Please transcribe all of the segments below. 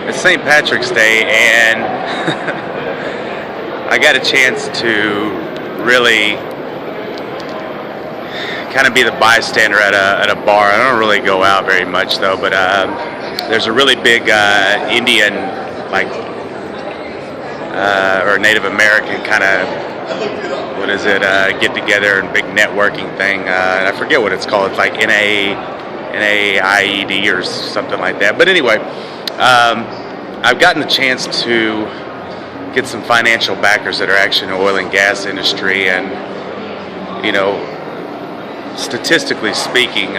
It's St. Patrick's Day, and I got a chance to really kind of be the bystander at a bar. I don't really go out very much though, but there's a really big Indian, like or Native American kind of, what is it, get together and big networking thing, and I forget what it's called. It's like NAIED or something like that. But anyway, I've gotten the chance to get some financial backers that are actually in the oil and gas industry, and you know, statistically speaking,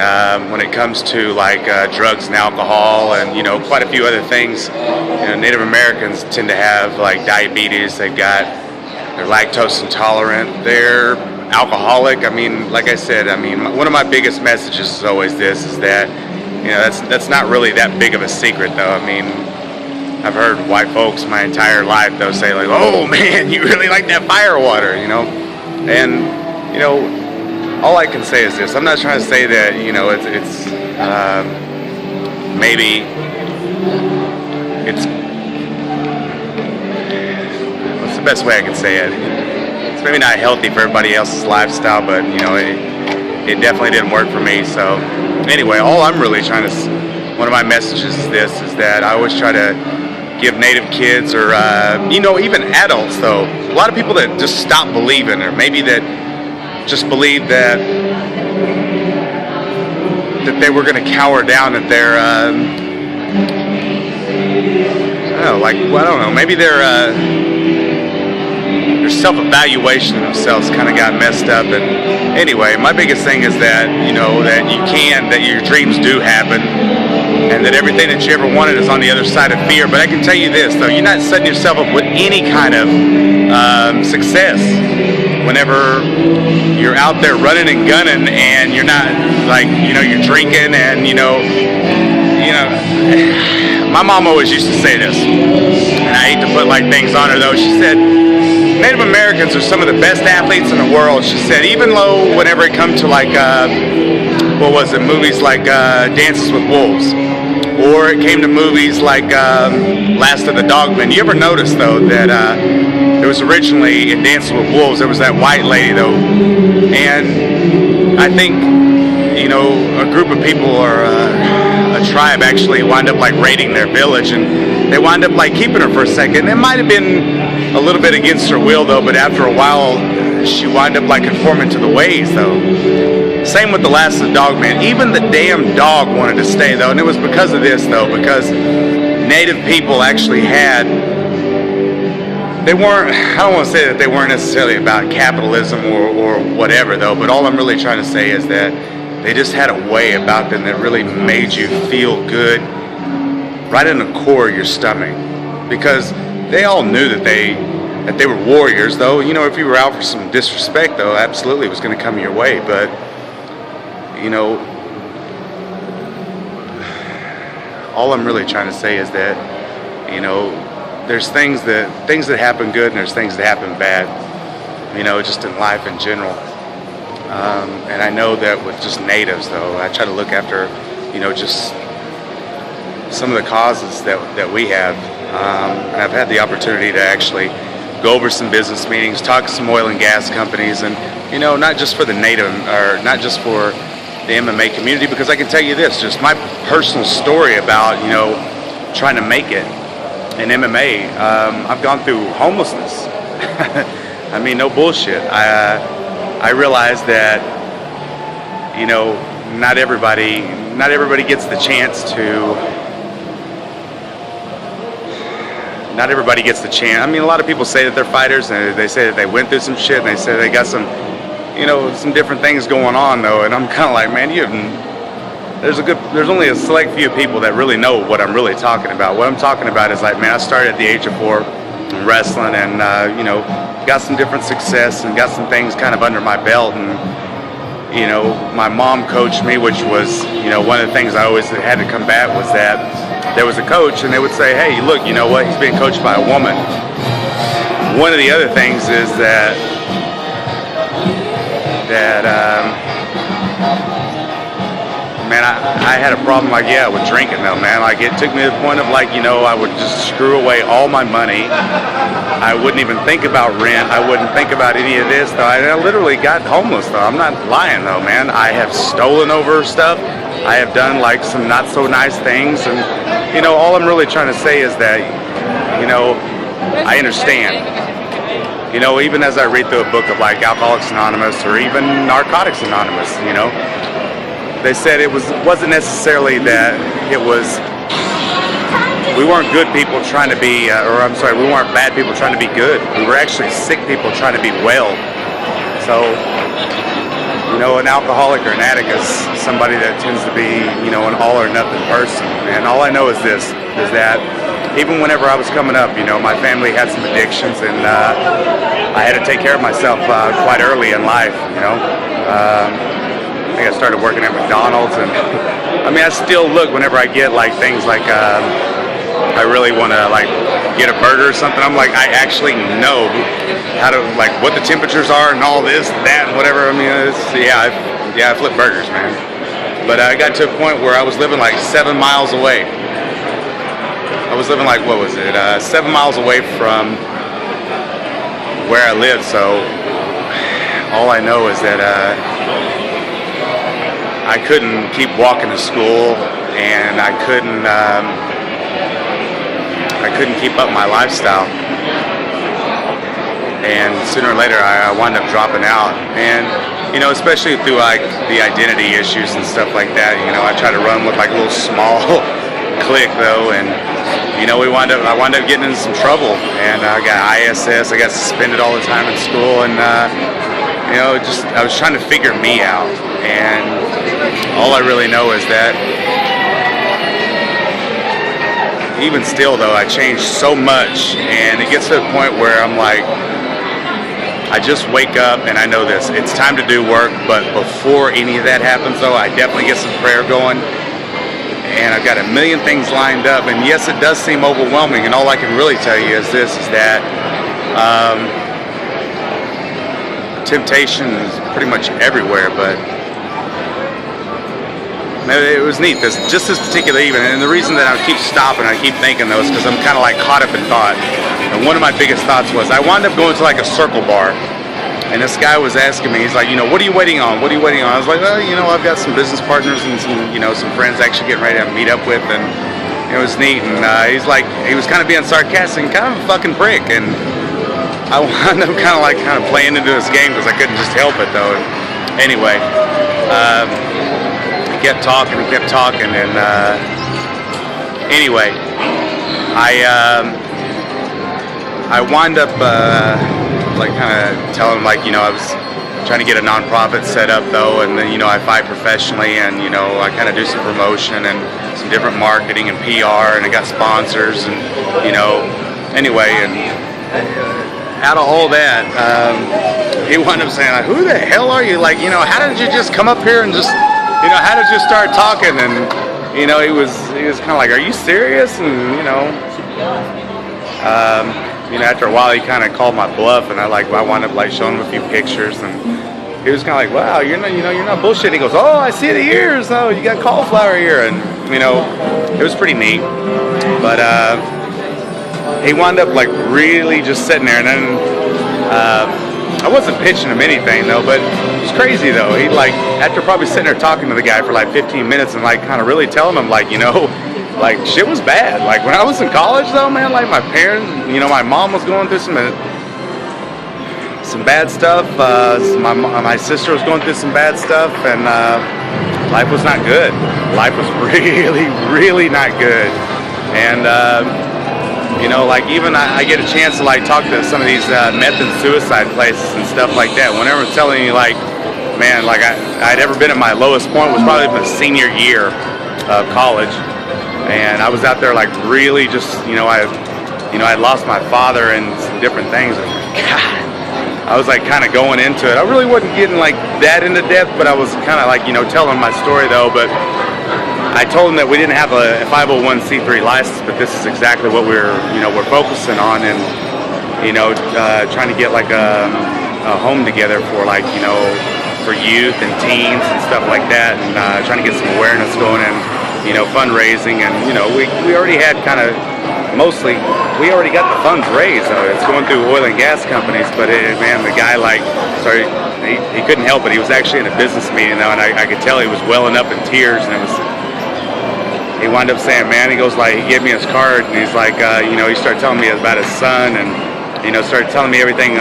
when it comes to like drugs and alcohol and quite a few other things, Native Americans tend to have like diabetes. They're lactose intolerant. They're alcoholic. I mean, like I said, one of my biggest messages is always this: is that that's not really that big of a secret, though. I mean, I've heard white folks my entire life though say like, "Oh man, you really like that fire water," and all I can say is this: I'm not trying to say that it's maybe it's what's the best way I can say it? It's maybe not healthy for everybody else's lifestyle, but it definitely didn't work for me. So anyway, all I'm really trying to, one of my messages is this: is that I always try to give Native kids, or even adults though, a lot of people that just stop believing, or maybe that just believe that they were going to cower down, that they're maybe their self-evaluation of themselves kind of got messed up. And anyway, my biggest thing is that that your dreams do happen, and that everything that you ever wanted is on the other side of fear. But I can tell you this though: you're not setting yourself up with any kind of success whenever you're out there running and gunning, and you're not like you're drinking, and my mom always used to say this, and I hate to put like things on her though. She said Native Americans are some of the best athletes in the world. She said even though whenever it comes to like movies like Dances with Wolves, or it came to movies like Last of the Dogmen. You ever notice though that it was originally in Dances with Wolves, there was that white lady though, and I think a group of people, or a tribe, actually wind up like raiding their village, and they wind up like keeping her for a second. It might have been a little bit against her will though, but after a while she wind up like conforming to the ways though. Same with the Last of the Dogmen. Even the damn dog wanted to stay though, and it was because of this though, because Native people actually had, I don't want to say that they weren't necessarily about capitalism or whatever though, but all I'm really trying to say is that they just had a way about them that really made you feel good right in the core of your stomach, because they all knew that they were warriors though. If you were out for some disrespect though, absolutely it was going to come your way. But all I'm really trying to say is that there's things that happen good, and there's things that happen bad, just in life in general. And I know that with just natives though, I try to look after just some of the causes that we have, and I've had the opportunity to actually go over some business meetings, talk to some oil and gas companies, and not just for the native, or not just for the MMA community, because I can tell you this, just my personal story about trying to make it in MMA. I've gone through homelessness. I mean, no bullshit. I realized that not everybody gets the chance to. Not everybody gets the chance. I mean, a lot of people say that they're fighters, and they say that they went through some shit, and they say they got some some different things going on though, and I'm kind of like, man, there's only a select few people that really know what I'm really talking about. What I'm talking about is like, man, I started at the age of 4 in wrestling, and got some different success and got some things kind of under my belt, and my mom coached me, which was one of the things I always had to combat, was that there was a coach, and they would say, hey, look, you know what, he's being coached by a woman. One of the other things is that man, I had a problem, like, yeah, with drinking though, man. Like, it took me to the point of, like, you know, I would just screw away all my money. I wouldn't even think about rent. I wouldn't think about any of this though. I literally got homeless though. I'm not lying though, man. I have stolen over stuff. I have done like some not so nice things, and you know, all I'm really trying to say is that, you know, I understand. You know, even as I read through a book of like Alcoholics Anonymous or even Narcotics Anonymous, you know, they said it wasn't necessarily that it was, we weren't good people trying to be, we weren't bad people trying to be good. We were actually sick people trying to be well. So, you know, an alcoholic or an addict is somebody that tends to be, you know, an all or nothing person. And all I know is this, is that even whenever I was coming up, you know, my family had some addictions, and I had to take care of myself quite early in life, you know. I think I started working at McDonald's, and I mean, I still look whenever I get like things like I really want to like get a burger or something. I'm like, I actually know how to, like, what the temperatures are and all this, that, and whatever. I mean, I flip burgers, man. But I got to a point where I was living like 7 miles away. I was living like, what was it, 7 miles away from where I lived. So all I know is that I couldn't keep walking to school, and I couldn't keep up my lifestyle. And sooner or later, I wound up dropping out. And you know, especially through like the identity issues and stuff like that. You know, I try to run with like a little small clique though, and you know, I wound up getting into some trouble, and I got ISS. I got suspended all the time in school, and you know, I was trying to figure me out. And all I really know is that even still though, I changed so much, and it gets to a point where I'm like, I just wake up and I know this, it's time to do work. But before any of that happens though, I definitely get some prayer going, and I've got a million things lined up. And yes, it does seem overwhelming, and all I can really tell you is this, is that temptation is pretty much everywhere. But it was neat, this particular evening, and the reason that I keep stopping, I keep thinking though, is because I'm kind of like caught up in thought. And one of my biggest thoughts was, I wound up going to like a circle bar, and this guy was asking me, he's like, you know, what are you waiting on? What are you waiting on? I was like, well, you know, I've got some business partners and some, you know, some friends actually getting ready to meet up with, and it was neat. And he's like, he was kind of being sarcastic and kind of a fucking prick, and I wound up kind of playing into his game because I couldn't just help it though. And anyway, kept talking, and anyway, I wind up like kind of telling him, like, you know, I was trying to get a nonprofit set up though, and then, you know, I fight professionally, and you know, I kind of do some promotion and some different marketing and PR, and I got sponsors, and you know, anyway, and out of all that, he wound up saying, like, who the hell are you? Like, you know, how did you just come up here and just, you know, how did you start talking? And you know, he was kind of like, are you serious? And you know, after a while, he kind of called my bluff, and I wound up like showing him a few pictures, and he was kind of like, wow, you're not bullshit. He goes, oh, I see the ears. Oh, you got cauliflower ear, and you know, it was pretty neat. But he wound up like really just sitting there, and then I wasn't pitching him anything though, but it was crazy though. He like, after probably sitting there talking to the guy for like 15 minutes and like kind of really telling him, like, you know, like shit was bad. Like when I was in college though, man, like my parents, you know, my mom was going through some bad stuff. My sister was going through some bad stuff, and life was not good. Life was really, really not good. And you know, like even I get a chance to like talk to some of these meth and suicide places and stuff like that. Whenever I'm telling you, like, man, like I'd ever been at my lowest point was probably my senior year of college, and I was out there like really just, you know, I lost my father and some different things. And God, I was like kind of going into it. I really wasn't getting like that into depth, but I was kind of like, you know, telling my story though. But I told him that we didn't have a 501c3 license, but this is exactly what we're focusing on, and you know, trying to get like a home together for like, you know, for youth and teens and stuff like that, and trying to get some awareness going and, you know, fundraising. And, you know, we already had kind of, mostly, we already got the funds raised. It's going through oil and gas companies, but man, the guy, like, sorry, he couldn't help it. He was actually in a business meeting though, and I could tell he was welling up in tears, and he wound up saying, man, he goes, like, he gave me his card, and he's like, you know, he started telling me about his son, and, you know, started telling me everything,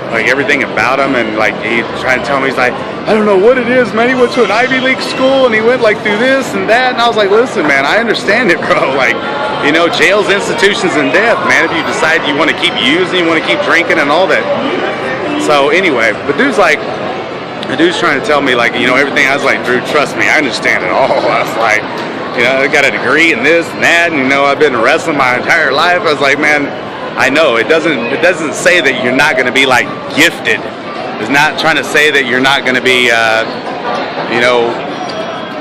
like everything about him, and like he tried to tell me, he's like, I don't know what it is, man. He went to an Ivy League school, and he went like through this and that, and I was like, listen, man, I understand it, bro. Like, you know, jails, institutions, and death, man. If you decide you want to keep using, you want to keep drinking, and all that. So anyway, the dude's trying to tell me, like, you know, everything. I was like, Drew, trust me, I understand it all. I was like, you know, I got a degree in this and that, and, you know, I've been wrestling my entire life. I was like, man, I know it doesn't say that you're not going to be like gifted. It's not trying to say that you're not going to be, you know,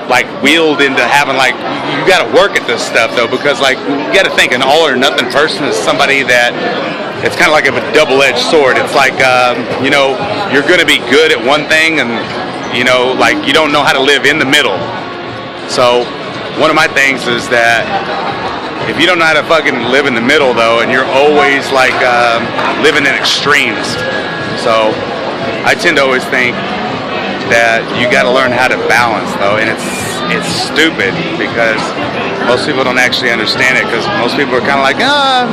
like wheeled into having, like, you got to work at this stuff though, because like you got to think an all or nothing person is somebody that it's kind of like a double-edged sword. It's like, you know, you're going to be good at one thing, and, you know, like you don't know how to live in the middle. So one of my things is that if you don't know how to fucking live in the middle though, and you're always like living in extremes. So I tend to always think that you got to learn how to balance though, and it's stupid because most people don't actually understand it, because most people are kind of like,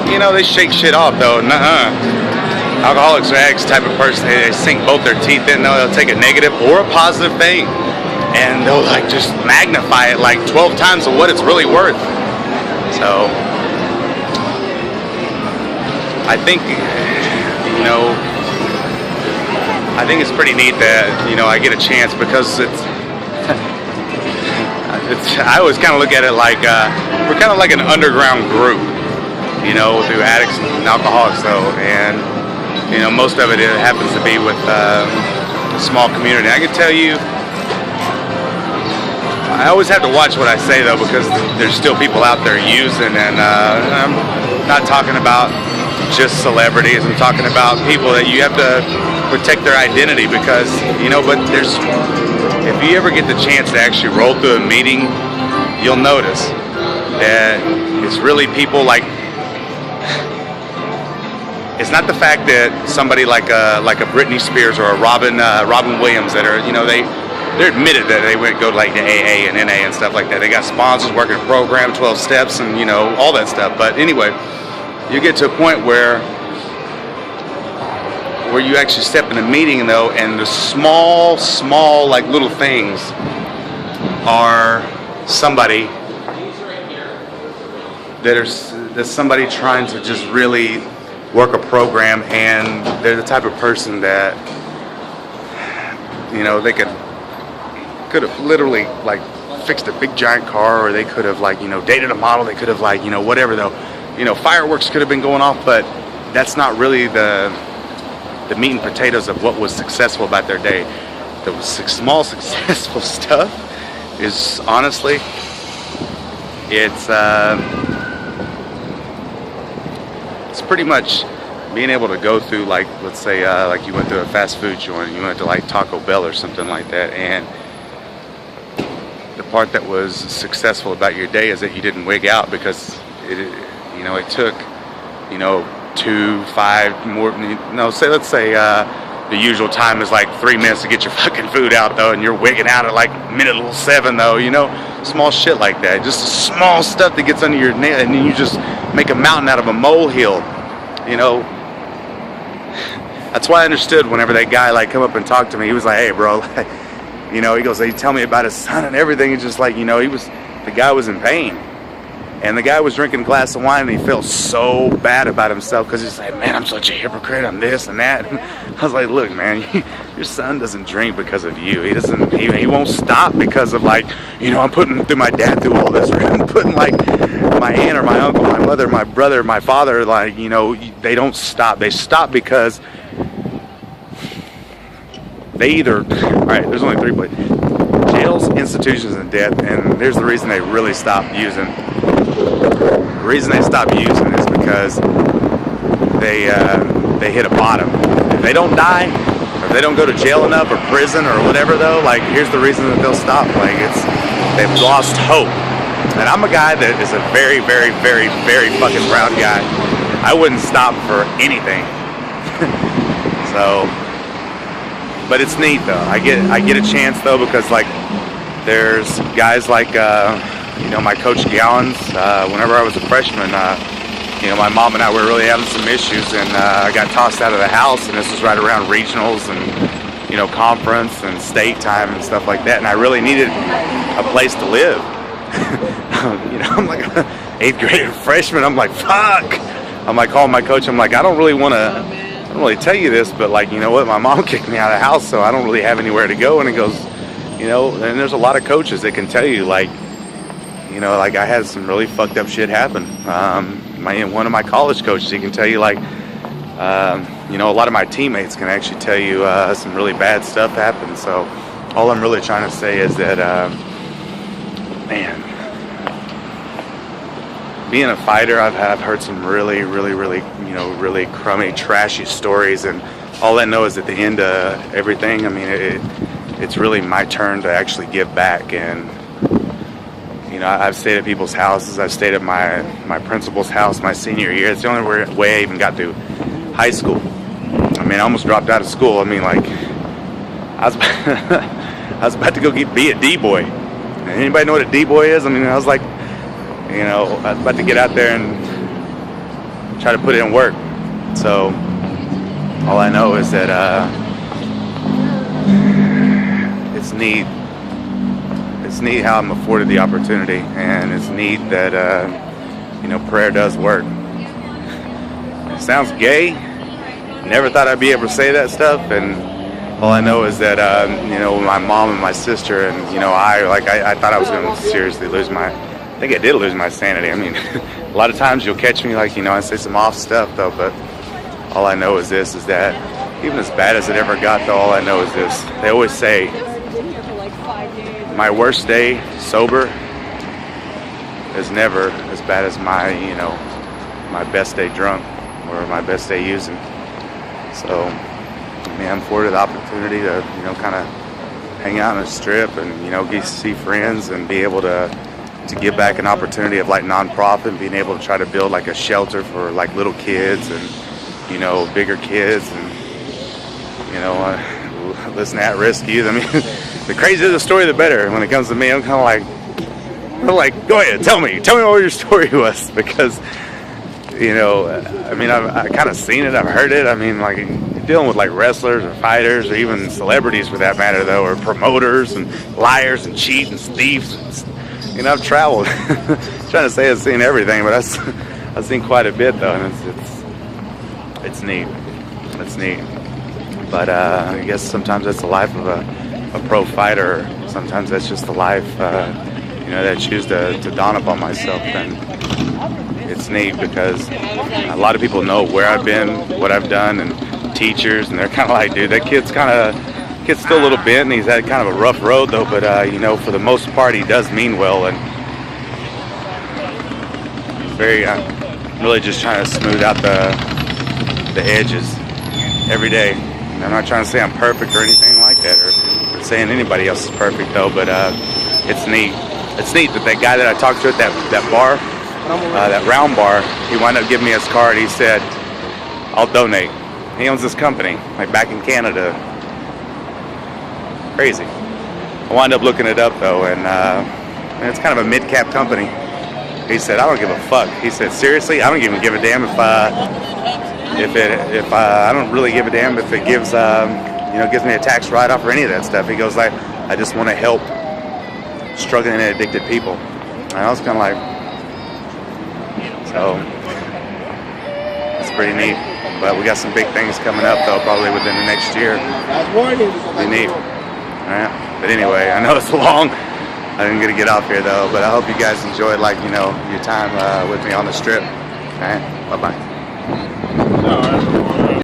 you know, they shake shit off though. Nuh-uh. Alcoholics or addicts type of person, they sink both their teeth in though. They'll take a negative or a positive thing, and they'll like just magnify it like 12 times of what it's really worth. So I think, you know, I think it's pretty neat that, you know, I get a chance, because I always kind of look at it like we're kind of like an underground group, you know, through addicts and alcoholics though, and, you know, most of it happens to be with a small community. I can tell you, I always have to watch what I say though, because there's still people out there using, and I'm not talking about just celebrities. I'm talking about people that you have to protect their identity, because, you know, but if you ever get the chance to actually roll through a meeting, you'll notice that it's really people like, it's not the fact that somebody like a Britney Spears or a Robin Williams that are, you know, they're admitted that they go to like the AA and NA and stuff like that. They got sponsors, working a program, 12 steps, and, you know, all that stuff. But anyway, you get to a point where you actually step in a meeting though, and the small like little things are somebody that's somebody trying to just really work a program, and they're the type of person that, you know, they could have literally like fixed a big giant car, or they could have, like, you know, dated a model, they could have, like, you know, whatever though, you know, fireworks could have been going off, but that's not really the meat and potatoes of what was successful about their day. The small successful stuff is, honestly, it's pretty much being able to go through, like, let's say like you went to a fast food joint, you went to like Taco Bell or something like that, and the part that was successful about your day is that you didn't wig out, because you know, it took, you know, 2, 5 more, no, let's say the usual time is like 3 minutes to get your fucking food out though, and you're wigging out at like minute 7 though, you know, small shit like that, just small stuff that gets under your nail, and then you just make a mountain out of a molehill, you know. That's why I understood whenever that guy like come up and talked to me. He was like, hey bro, like, you know, he goes, he tell me about his son and everything. It's just like, you know, the guy was in pain. And the guy was drinking a glass of wine, and he felt so bad about himself, because he's like, man, I'm such a hypocrite, I'm this and that. And I was like, look, man, your son doesn't drink because of you. He won't stop because of, like, you know, I'm putting through my dad through all this, or I'm putting, like, my aunt or my uncle, my mother, my brother, my father, like, you know, they don't stop. They stop because they either, all right, there's only 3 places: jails, institutions, and death. And there's the reason they really stopped using. The reason they stopped using is because they hit a bottom. If they don't die, or if they don't go to jail enough or prison or whatever though, like here's the reason that they'll stop. Like they've lost hope. And I'm a guy that is a very, very, very, very fucking proud guy. I wouldn't stop for anything. So, but it's neat though. I get a chance though because like there's guys like you know, my coach Gallons. Whenever I was a freshman, you know, my mom and I were really having some issues, and I got tossed out of the house. And this was right around regionals and, you know, conference and state time and stuff like that. And I really needed a place to live. You know, I'm like an 8th grade freshman. I'm like, fuck. I'm like calling my coach. I'm like, I don't really tell you this, but like, you know what? My mom kicked me out of the house, so I don't really have anywhere to go. And he goes, you know, and there's a lot of coaches that can tell you, like, you know, like I had some really fucked up shit happen. One of my college coaches, he can tell you, like, you know, a lot of my teammates can actually tell you some really bad stuff happened. So all I'm really trying to say is that, man, being a fighter, I've heard some really, really, really, you know, really crummy, trashy stories, and all I know is at the end of everything, I mean, it's really my turn to actually give back. And you know, I've stayed at people's houses. I've stayed at my principal's house my senior year. It's the only way I even got through high school. I mean, I almost dropped out of school. I mean, like, I was about to go be a D-boy. Anybody know what a D-boy is? I mean, I was like, you know, I was about to get out there and try to put in work. So all I know is that it's neat. It's neat how I'm afforded the opportunity, and it's neat that you know, prayer does work. It sounds gay. Never thought I'd be able to say that stuff, and all I know is that you know, my mom and my sister, and you know, I thought I was going to seriously lose I think I did lose my sanity. I mean, a lot of times you'll catch me, like, you know, I say some off stuff though, but all I know is this, is that even as bad as it ever got though, all I know is this. They always say, my worst day sober is never as bad as my, you know, my best day drunk or my best day using. So, I mean, I'm afforded the opportunity to, you know, kind of hang out on the strip and, you know, see friends and be able to give back an opportunity of like nonprofit and being able to try to build like a shelter for like little kids and, you know, bigger kids and, you know, listen to at-risk youth. I mean, the crazier the story, the better. When it comes to me, I'm kind of like, go ahead, tell me what your story was, because, you know, I mean, I've kind of seen it, I've heard it. I mean, like, dealing with like wrestlers or fighters or even celebrities for that matter, though, or promoters and liars and cheats and thieves. And, you know, I've traveled. Trying to say I've seen everything, but I've seen quite a bit though, and it's neat. It's neat. But I guess sometimes that's the life of a pro fighter. Sometimes that's just the life, you know, that I choose to dawn upon myself. And it's neat because a lot of people know where I've been, what I've done, and teachers, and they're kind of like, dude, that kid's still a little bent, and he's had kind of a rough road though, but you know, for the most part, he does mean well, and I'm really just trying to smooth out the edges every day. I'm not trying to say I'm perfect or anything like that, or saying anybody else is perfect though, but it's neat. It's neat that guy that I talked to at that bar, that round bar, he wound up giving me his card. He said, I'll donate. He owns this company, like back in Canada. Crazy. I wound up looking it up though, and it's kind of a mid-cap company. He said, I don't give a fuck. He said, seriously, I don't even give a damn if I don't really give a damn if it gives you know, gives me a tax write-off or any of that stuff. He goes like, I just want to help struggling and addicted people. And I was kind of like, so that's pretty neat. But we got some big things coming up though, probably within the next year. Pretty neat. All right. But anyway, I know it's long. I didn't get to get off here though, but I hope you guys enjoyed, like, you know, your time with me on the strip. All right. Bye-bye.